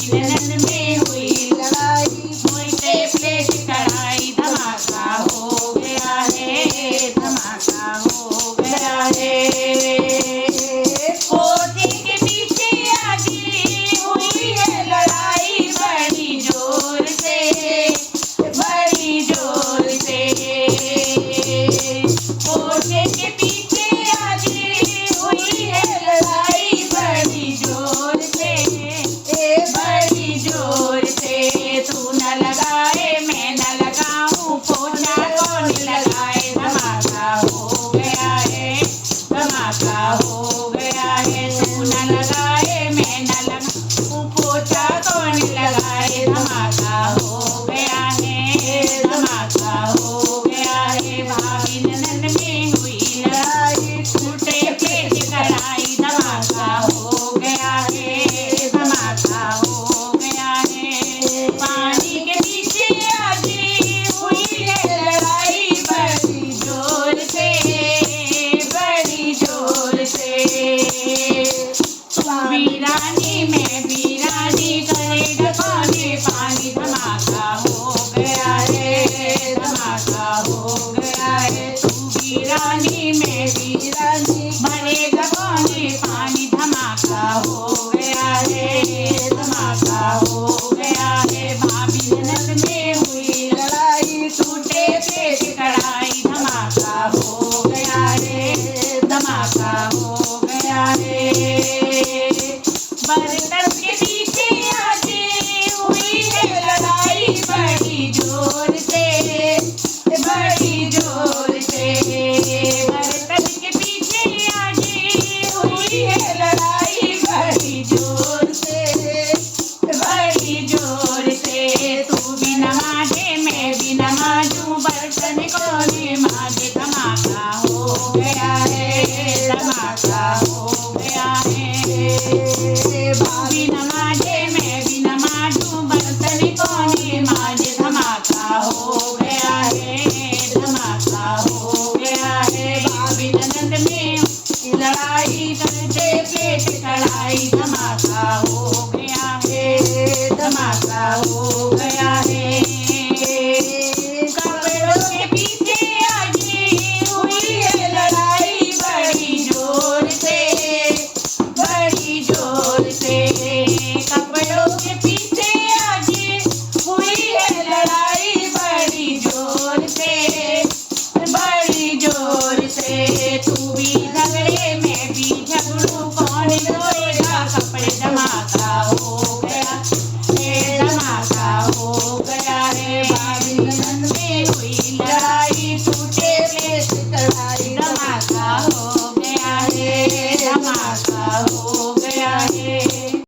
भाभी ननद में हुई लड़ाई, उल्टे प्लेट कढ़ाई, धमाका हो गया है, धमाका हो गया है। पोते के पीछे आगे हुई है लड़ाई, बड़ी जोर से, बड़ी जोर से। पोते के पीछे आगे हुई है लड़ाई, बड़ी जोर से, बड़ी जोर से। तू न लगाए मैं न लगाऊं, पोछा कौन लगाए, धमाका हो गया है, धमाका हो गया है। तू न लगाए मैं न लगाऊं, पोछा कौन लगाए, धमाका हो गया है, धमाका हो गया है। भाभी ननद में हुई लड़ाई, उल्टे प्लेट कढ़ाई, धमाका हो गया है, धमाका हो गया है। पानी के पीछे आगे हुई है लड़ाई, बड़ी जोर से, बड़ी जोर से। तू वीरानी मैं वीरानी, करेगा पानी पानी, धमाका हो गया है, धमाका हो गया है। तू वीरानी मैं वीरानी, भरेगा पानी पानी, धमाका हो गया है, धमाका हो गया है। भाभी ननद में हुई लड़ाई, टूटे प्लेट कढ़ाई, धमाका हो गया है, धमाका हो गया है। बर्तन के पीछे आगे हुई है लड़ाई, बड़ी जोर से, बड़ी जोर से। बर्तन के पीछे आगे हुई है लड़ाई, बड़ी जोर से, बड़ी जोर से। तू भी नमाजे मैं भी नमाजूं, बर्तन कौन मांगे, धमाका हो गया है, धमाका हो गया है। भाभी नमाजे मैं भी नमाजूं, बर्तन कौन मांगे, धमाका हो गया है, धमाका हो गया है। भाभी ननद में लड़ाई, करते प्लेट कढ़ाई, धमाका हो गया है, धमाका हो गया है। कपड़ों के पीछे आगे हुई है लड़ाई, बड़ी जोर से, बड़ी जोर से। कपड़ों के पीछे आगे हुई है लड़ाई, बड़ी जोर से, बड़ी जोर से। तू भी झगड़े मैं भी झगड़ूं, कौन धोएगा कपड़े, धमाका हो गया है, धमाका हो गया है। भाभी ननद में हुई लड़ाई, टूटे प्लेट कढ़ाई, धमाका हो गया है, धमाका हो